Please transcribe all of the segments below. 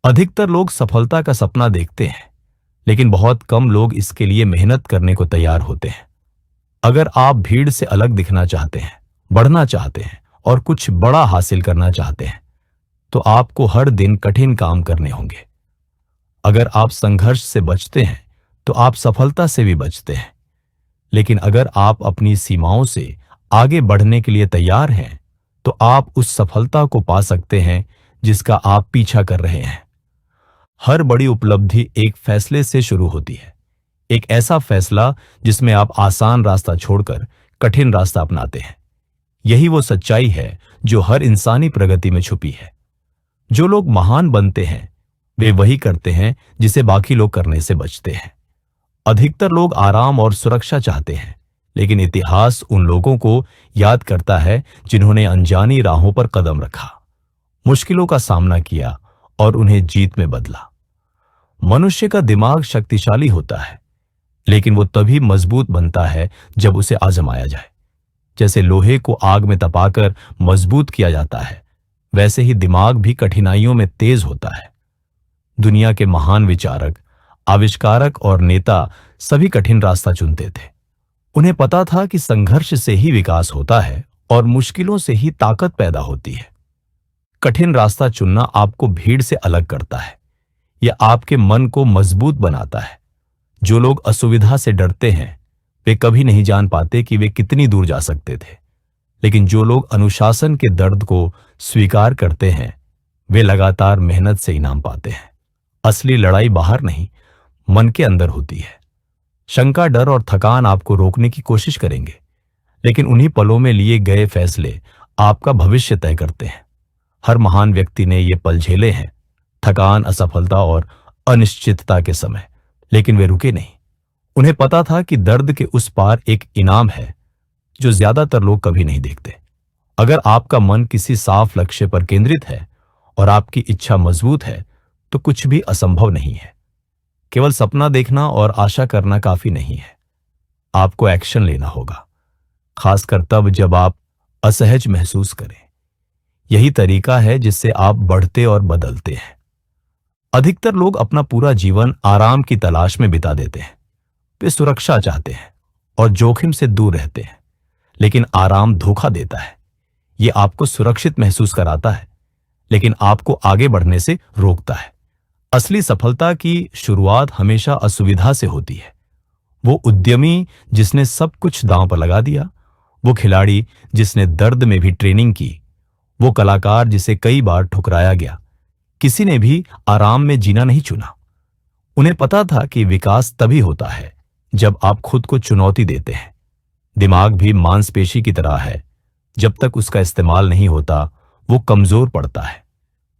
अधिकतर लोग सफलता का सपना देखते हैं, लेकिन बहुत कम लोग इसके लिए मेहनत करने को तैयार होते हैं। अगर आप भीड़ से अलग दिखना चाहते हैं, बढ़ना चाहते हैं और कुछ बड़ा हासिल करना चाहते हैं, तो आपको हर दिन कठिन काम करने होंगे। अगर आप संघर्ष से बचते हैं, तो आप सफलता से भी बचते हैं। लेकिन अगर आप अपनी सीमाओं से आगे बढ़ने के लिए तैयार हैं, तो आप उस सफलता को पा सकते हैं जिसका आप पीछा कर रहे हैं। हर बड़ी उपलब्धि एक फैसले से शुरू होती है। एक ऐसा फैसला जिसमें आप आसान रास्ता छोड़कर कठिन रास्ता अपनाते हैं। यही वो सच्चाई है जो हर इंसानी प्रगति में छुपी है। जो लोग महान बनते हैं, वे वही करते हैं जिसे बाकी लोग करने से बचते हैं। अधिकतर लोग आराम और सुरक्षा चाहते हैं, लेकिन इतिहास उन लोगों को याद करता है जिन्होंने अनजानी राहों पर कदम रखा, मुश्किलों का सामना किया और उन्हें जीत में बदला। मनुष्य का दिमाग शक्तिशाली होता है, लेकिन वो तभी मजबूत बनता है जब उसे आजमाया जाए। जैसे लोहे को आग में तपाकर मजबूत किया जाता है, वैसे ही दिमाग भी कठिनाइयों में तेज होता है। दुनिया के महान विचारक, आविष्कारक और नेता सभी कठिन रास्ता चुनते थे। उन्हें पता था कि संघर्ष से ही विकास होता है और मुश्किलों से ही ताकत पैदा होती है। कठिन रास्ता चुनना आपको भीड़ से अलग करता है। यह आपके मन को मजबूत बनाता है। जो लोग असुविधा से डरते हैं, वे कभी नहीं जान पाते कि वे कितनी दूर जा सकते थे। लेकिन जो लोग अनुशासन के दर्द को स्वीकार करते हैं, वे लगातार मेहनत से इनाम पाते हैं। असली लड़ाई बाहर नहीं, मन के अंदर होती है। शंका, डर और थकान आपको रोकने की कोशिश करेंगे, लेकिन उन्हीं पलों में लिए गए फैसले आपका भविष्य तय करते हैं। हर महान व्यक्ति ने ये पल झेले हैं, थकान, असफलता और अनिश्चितता के समय, लेकिन वे रुके नहीं। उन्हें पता था कि दर्द के उस पार एक इनाम है जो ज्यादातर लोग कभी नहीं देखते। अगर आपका मन किसी साफ लक्ष्य पर केंद्रित है और आपकी इच्छा मजबूत है, तो कुछ भी असंभव नहीं है। केवल सपना देखना और आशा करना काफी नहीं है। आपको एक्शन लेना होगा, खासकर तब जब आप असहज महसूस करें। यही तरीका है जिससे आप बढ़ते और बदलते हैं। अधिकतर लोग अपना पूरा जीवन आराम की तलाश में बिता देते हैं। वे सुरक्षा चाहते हैं और जोखिम से दूर रहते हैं, लेकिन आराम धोखा देता है। ये आपको सुरक्षित महसूस कराता है, लेकिन आपको आगे बढ़ने से रोकता है। असली सफलता की शुरुआत हमेशा असुविधा से होती है। वो उद्यमी जिसने सब कुछ दांव पर लगा दिया, वो खिलाड़ी जिसने दर्द में भी ट्रेनिंग की, वो कलाकार जिसे कई बार ठुकराया गया, किसी ने भी आराम में जीना नहीं चुना। उन्हें पता था कि विकास तभी होता है जब आप खुद को चुनौती देते हैं। दिमाग भी मांसपेशी की तरह है, जब तक उसका इस्तेमाल नहीं होता वो कमजोर पड़ता है।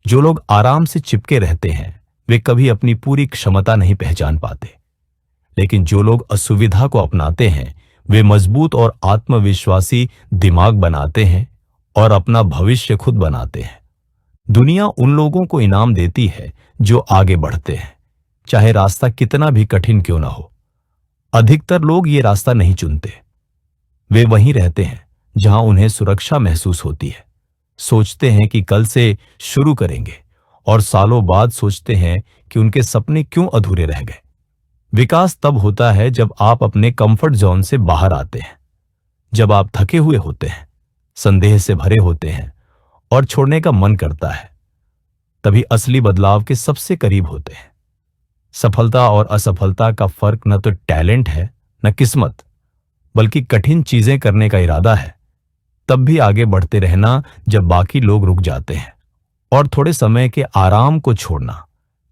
जो लोग आराम से चिपके रहते हैं, वे कभी अपनी पूरी क्षमता नहीं पहचान पाते। लेकिन जो लोग असुविधा को अपनाते हैं, वे मजबूत और आत्मविश्वासी दिमाग बनाते हैं और अपना भविष्य खुद बनाते हैं। दुनिया उन लोगों को इनाम देती है जो आगे बढ़ते हैं, चाहे रास्ता कितना भी कठिन क्यों ना हो। अधिकतर लोग ये रास्ता नहीं चुनते। वे वहीं रहते हैं जहां उन्हें सुरक्षा महसूस होती है। सोचते हैं कि कल से शुरू करेंगे और सालों बाद सोचते हैं कि उनके सपने क्यों अधूरे रह गए। विकास तब होता है जब आप अपने कंफर्ट जोन से बाहर आते हैं, जब आप थके हुए होते हैं, संदेह से भरे होते हैं और छोड़ने का मन करता है। तभी असली बदलाव के सबसे करीब होते हैं। सफलता और असफलता का फर्क न तो टैलेंट है, न किस्मत, बल्कि कठिन चीजें करने का इरादा है। तब भी आगे बढ़ते रहना जब बाकी लोग रुक जाते हैं, और थोड़े समय के आराम को छोड़ना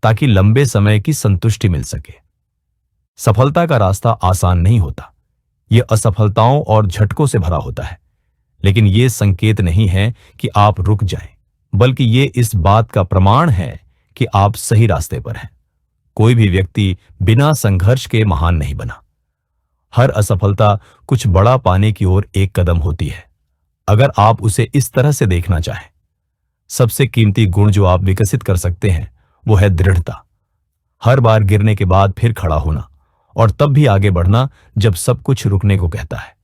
ताकि लंबे समय की संतुष्टि मिल सके। सफलता का रास्ता आसान नहीं होता। यह असफलताओं और झटकों से भरा होता है, लेकिन यह संकेत नहीं है कि आप रुक जाएं, बल्कि यह इस बात का प्रमाण है कि आप सही रास्ते पर हैं। कोई भी व्यक्ति बिना संघर्ष के महान नहीं बना। हर असफलता कुछ बड़ा पाने की ओर एक कदम होती है, अगर आप उसे इस तरह से देखना चाहें। सबसे कीमती गुण जो आप विकसित कर सकते हैं वो है दृढ़ता। हर बार गिरने के बाद फिर खड़ा होना, और तब भी आगे बढ़ना जब सब कुछ रुकने को कहता है।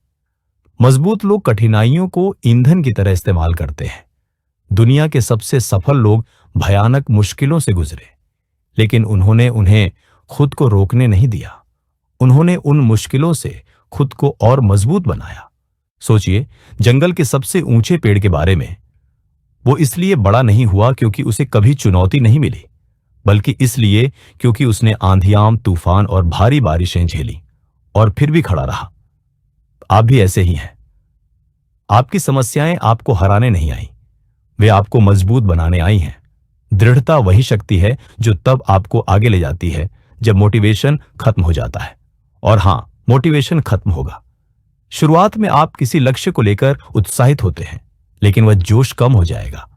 मजबूत लोग कठिनाइयों को ईंधन की तरह इस्तेमाल करते हैं। दुनिया के सबसे सफल लोग भयानक मुश्किलों से गुजरे, लेकिन उन्होंने उन्हें खुद को रोकने नहीं दिया। उन्होंने उन मुश्किलों से खुद को और मजबूत बनाया। सोचिए, जंगल के सबसे ऊंचे पेड़ के बारे में। वो इसलिए बड़ा नहीं हुआ क्योंकि उसे कभी चुनौती नहीं मिली, बल्कि इसलिए क्योंकि उसने आंधियां, तूफान और भारी बारिशें झेली और फिर भी खड़ा रहा। आप भी ऐसे ही हैं। आपकी समस्याएं आपको हराने नहीं आई, वे आपको मजबूत बनाने आई हैं। दृढ़ता वही शक्ति है जो तब आपको आगे ले जाती है जब मोटिवेशन खत्म हो जाता है। और हां, मोटिवेशन खत्म होगा। शुरुआत में आप किसी लक्ष्य को लेकर उत्साहित होते हैं, लेकिन वह जोश कम हो जाएगा।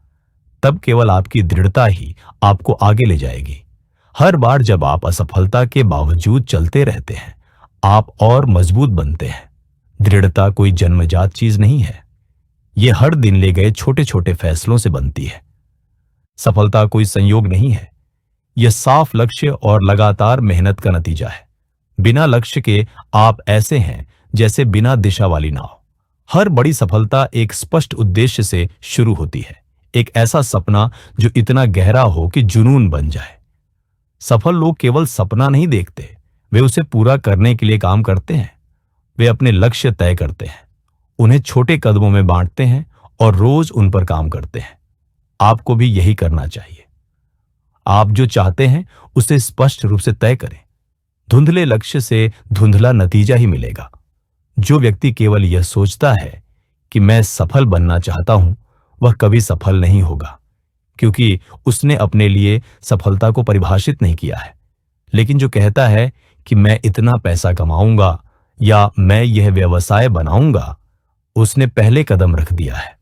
तब केवल आपकी दृढ़ता ही आपको आगे ले जाएगी। हर बार जब आप असफलता के बावजूद चलते रहते हैं, आप और मजबूत बनते हैं। दृढ़ता कोई जन्मजात चीज नहीं है, यह हर दिन ले गए छोटे छोटे फैसलों से बनती है। सफलता कोई संयोग नहीं है, यह साफ लक्ष्य और लगातार मेहनत का नतीजा है। बिना लक्ष्य के आप ऐसे हैं जैसे बिना दिशा वाली नाव। हर बड़ी सफलता एक स्पष्ट उद्देश्य से शुरू होती है, एक ऐसा सपना जो इतना गहरा हो कि जुनून बन जाए। सफल लोग केवल सपना नहीं देखते, वे उसे पूरा करने के लिए काम करते हैं। वे अपने लक्ष्य तय करते हैं, उन्हें छोटे कदमों में बांटते हैं और रोज उन पर काम करते हैं। आपको भी यही करना चाहिए। आप जो चाहते हैं उसे स्पष्ट रूप से तय करें। धुंधले लक्ष्य से धुंधला नतीजा ही मिलेगा। जो व्यक्ति केवल यह सोचता है कि मैं सफल बनना चाहता हूं, वह कभी सफल नहीं होगा, क्योंकि उसने अपने लिए सफलता को परिभाषित नहीं किया है। लेकिन जो कहता है कि मैं इतना पैसा कमाऊंगा या मैं यह व्यवसाय बनाऊंगा, उसने पहले कदम रख दिया है।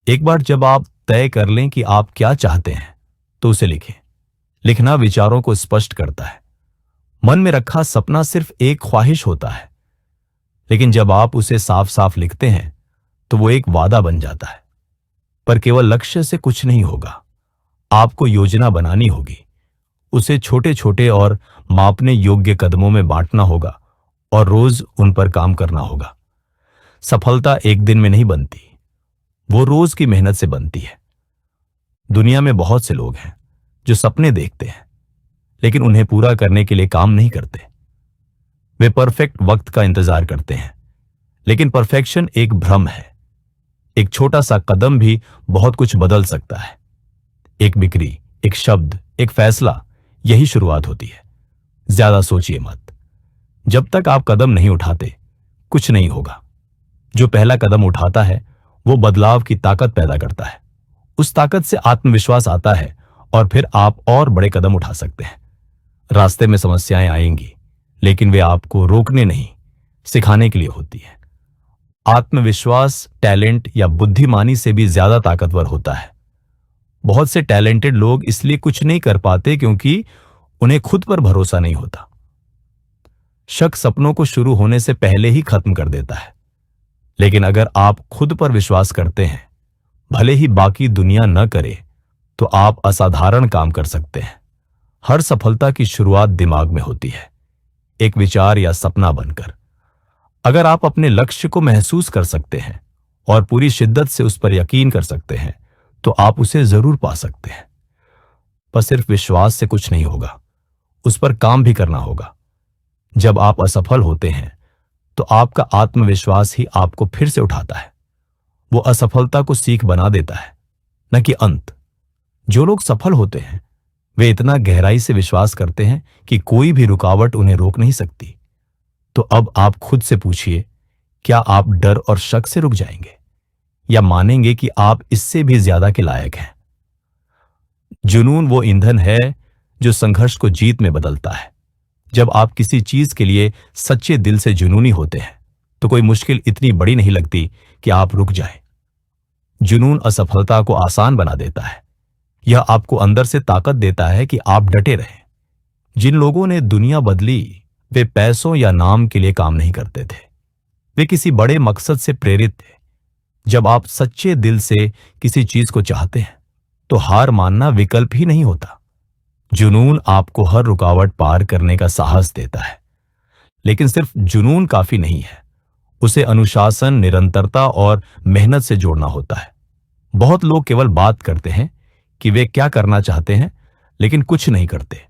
एक बार जब आप तय कर लें कि आप क्या चाहते हैं, तो उसे लिखें। लिखना विचारों को स्पष्ट करता है। मन में रखा सपना सिर्फ एक ख्वाहिश होता है, लेकिन जब आप उसे साफ साफ लिखते हैं तो वो एक वादा बन जाता है। पर केवल लक्ष्य से कुछ नहीं होगा, आपको योजना बनानी होगी। उसे छोटे छोटे और मापने योग्य कदमों में बांटना होगा और रोज उन पर काम करना होगा। सफलता एक दिन में नहीं बनती, वो रोज की मेहनत से बनती है। दुनिया में बहुत से लोग हैं जो सपने देखते हैं, लेकिन उन्हें पूरा करने के लिए काम नहीं करते। वे परफेक्ट वक्त का इंतजार करते हैं, लेकिन परफेक्शन एक भ्रम है। एक छोटा सा कदम भी बहुत कुछ बदल सकता है। एक बिक्री, एक शब्द, एक फैसला, यही शुरुआत होती है। ज्यादा सोचिए मत। जब तक आप कदम नहीं उठाते, कुछ नहीं होगा। जो पहला कदम उठाता है वो बदलाव की ताकत पैदा करता है। उस ताकत से आत्मविश्वास आता है और फिर आप और बड़े कदम उठा सकते हैं। रास्ते में समस्याएं आएंगी, लेकिन वे आपको रोकने नहीं, सिखाने के लिए होती है। आत्मविश्वास टैलेंट या बुद्धिमानी से भी ज्यादा ताकतवर होता है। बहुत से टैलेंटेड लोग इसलिए कुछ नहीं कर पाते क्योंकि उन्हें खुद पर भरोसा नहीं होता। शक सपनों को शुरू होने से पहले ही खत्म कर देता है। लेकिन अगर आप खुद पर विश्वास करते हैं, भले ही बाकी दुनिया न करे, तो आप असाधारण काम कर सकते हैं। हर सफलता की शुरुआत दिमाग में होती है, एक विचार या सपना बनकर। अगर आप अपने लक्ष्य को महसूस कर सकते हैं और पूरी शिद्दत से उस पर यकीन कर सकते हैं, तो आप उसे जरूर पा सकते हैं। पर सिर्फ विश्वास से कुछ नहीं होगा, उस पर काम भी करना होगा। जब आप असफल होते हैं, तो आपका आत्मविश्वास ही आपको फिर से उठाता है। वो असफलता को सीख बना देता है, न कि अंत। जो लोग सफल होते हैं, वे इतना गहराई से विश्वास करते हैं कि कोई भी रुकावट उन्हें रोक नहीं सकती। तो अब आप खुद से पूछिए, क्या आप डर और शक से रुक जाएंगे या मानेंगे कि आप इससे भी ज्यादा के लायक हैं? जुनून वो ईंधन है जो संघर्ष को जीत में बदलता है। जब आप किसी चीज के लिए सच्चे दिल से जुनूनी होते हैं, तो कोई मुश्किल इतनी बड़ी नहीं लगती कि आप रुक जाएं। जुनून असफलता को आसान बना देता है। यह आपको अंदर से ताकत देता है कि आप डटे रहें। जिन लोगों ने दुनिया बदली, वे पैसों या नाम के लिए काम नहीं करते थे, वे किसी बड़े मकसद से प्रेरित थे। जब आप सच्चे दिल से किसी चीज को चाहते हैं, तो हार मानना विकल्प ही नहीं होता। जुनून आपको हर रुकावट पार करने का साहस देता है। लेकिन सिर्फ जुनून काफी नहीं है, उसे अनुशासन, निरंतरता और मेहनत से जोड़ना होता है। बहुत लोग केवल बात करते हैं कि वे क्या करना चाहते हैं, लेकिन कुछ नहीं करते।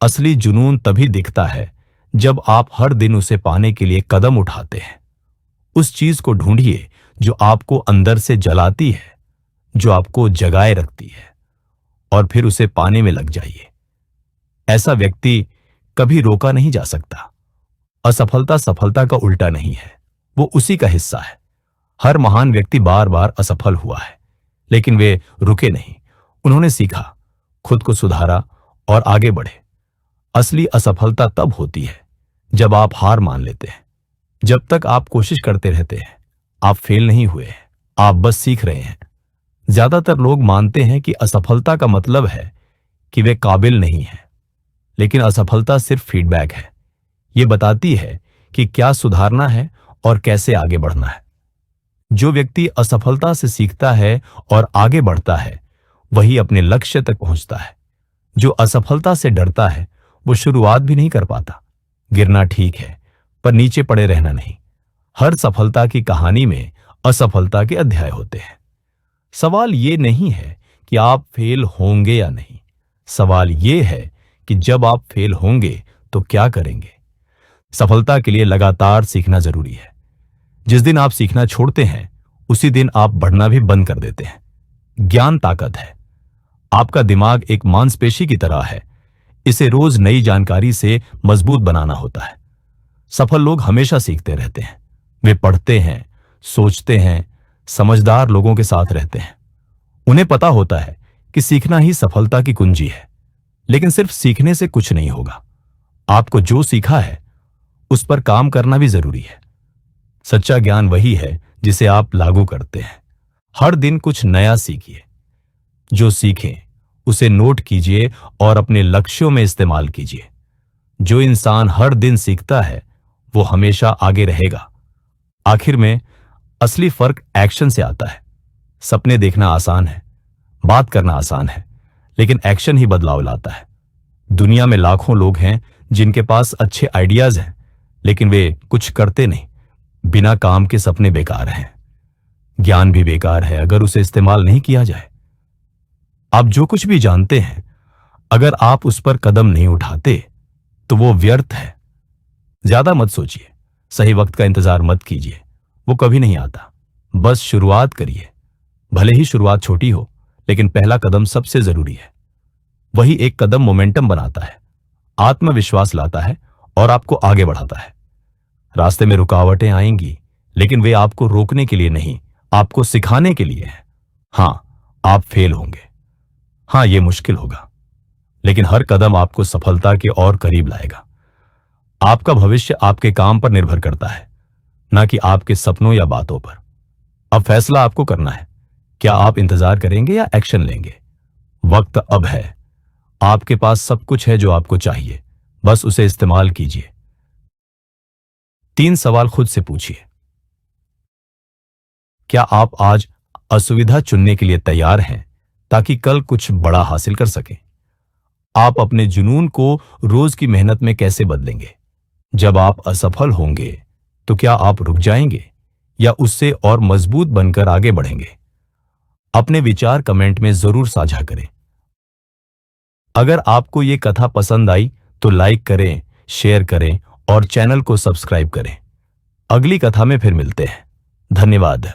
असली जुनून तभी दिखता है जब आप हर दिन उसे पाने के लिए कदम उठाते हैं। उस चीज को ढूंढिए जो आपको अंदर से जलाती है, जो आपको जगाए रखती है, और फिर उसे पाने में लग जाइए। ऐसा व्यक्ति कभी रोका नहीं जा सकता। असफलता सफलता का उल्टा नहीं है, वो उसी का हिस्सा है। हर महान व्यक्ति बार बार असफल हुआ है, लेकिन वे रुके नहीं। उन्होंने सीखा, खुद को सुधारा और आगे बढ़े। असली असफलता तब होती है जब आप हार मान लेते हैं। जब तक आप कोशिश करते रहते हैं, आप फेल नहीं हुए हैं, आप बस सीख रहे हैं। ज्यादातर लोग मानते हैं कि असफलता का मतलब है कि वे काबिल नहीं हैं, लेकिन असफलता सिर्फ फीडबैक है। ये बताती है कि क्या सुधारना है और कैसे आगे बढ़ना है। जो व्यक्ति असफलता से सीखता है और आगे बढ़ता है, वही अपने लक्ष्य तक पहुंचता है। जो असफलता से डरता है, वो शुरुआत भी नहीं कर पाता। गिरना ठीक है, पर नीचे पड़े रहना नहीं। हर सफलता की कहानी में असफलता के अध्याय होते हैं। सवाल ये नहीं है कि आप फेल होंगे या नहीं। सवाल ये है कि जब आप फेल होंगे तो क्या करेंगे। सफलता के लिए लगातार सीखना जरूरी है। जिस दिन आप सीखना छोड़ते हैं, उसी दिन आप बढ़ना भी बंद कर देते हैं। ज्ञान ताकत है। आपका दिमाग एक मांसपेशी की तरह है। इसे रोज नई जानकारी से मजबूत बनाना होता है। सफल लोग हमेशा सीखते रहते हैं। वे पढ़ते हैं, सोचते हैं, समझदार लोगों के साथ रहते हैं। उन्हें पता होता है कि सीखना ही सफलता की कुंजी है। लेकिन सिर्फ सीखने से कुछ नहीं होगा। आपको जो सीखा है उस पर काम करना भी जरूरी है। सच्चा ज्ञान वही है जिसे आप लागू करते हैं। हर दिन कुछ नया सीखिए। जो सीखें उसे नोट कीजिए और अपने लक्ष्यों में इस्तेमाल कीजिए। जो इंसान हर दिन सीखता है, वो हमेशा आगे रहेगा। आखिर में असली फर्क एक्शन से आता है। सपने देखना आसान है, बात करना आसान है, लेकिन एक्शन ही बदलाव लाता है। दुनिया में लाखों लोग हैं जिनके पास अच्छे आइडियाज हैं, लेकिन वे कुछ करते नहीं। बिना काम के सपने बेकार हैं। ज्ञान भी बेकार है अगर उसे इस्तेमाल नहीं किया जाए। आप जो कुछ भी जानते हैं, अगर आप उस पर कदम नहीं उठाते तो वो व्यर्थ है। ज्यादा मत सोचिए, सही वक्त का इंतजार मत कीजिए, वो कभी नहीं आता। बस शुरुआत करिए। भले ही शुरुआत छोटी हो, लेकिन पहला कदम सबसे जरूरी है। वही एक कदम मोमेंटम बनाता है, आत्मविश्वास लाता है और आपको आगे बढ़ाता है। रास्ते में रुकावटें आएंगी, लेकिन वे आपको रोकने के लिए नहीं, आपको सिखाने के लिए है। हां, आप फेल होंगे। हां, यह मुश्किल होगा, लेकिन हर कदम आपको सफलता के और करीब लाएगा। आपका भविष्य आपके काम पर निर्भर करता है, ना कि आपके सपनों या बातों पर। अब फैसला आपको करना है। क्या आप इंतजार करेंगे या एक्शन लेंगे? वक्त अब है। आपके पास सब कुछ है जो आपको चाहिए, बस उसे इस्तेमाल कीजिए। 3 सवाल खुद से पूछिए। क्या आप आज असुविधा चुनने के लिए तैयार हैं ताकि कल कुछ बड़ा हासिल कर सकें? आप अपने जुनून को रोज की मेहनत में कैसे बदलेंगे? जब आप असफल होंगे तो क्या आप रुक जाएंगे या उससे और मजबूत बनकर आगे बढ़ेंगे? अपने विचार कमेंट में जरूर साझा करें। अगर आपको ये कथा पसंद आई तो लाइक करें, शेयर करें और चैनल को सब्सक्राइब करें। अगली कथा में फिर मिलते हैं। धन्यवाद।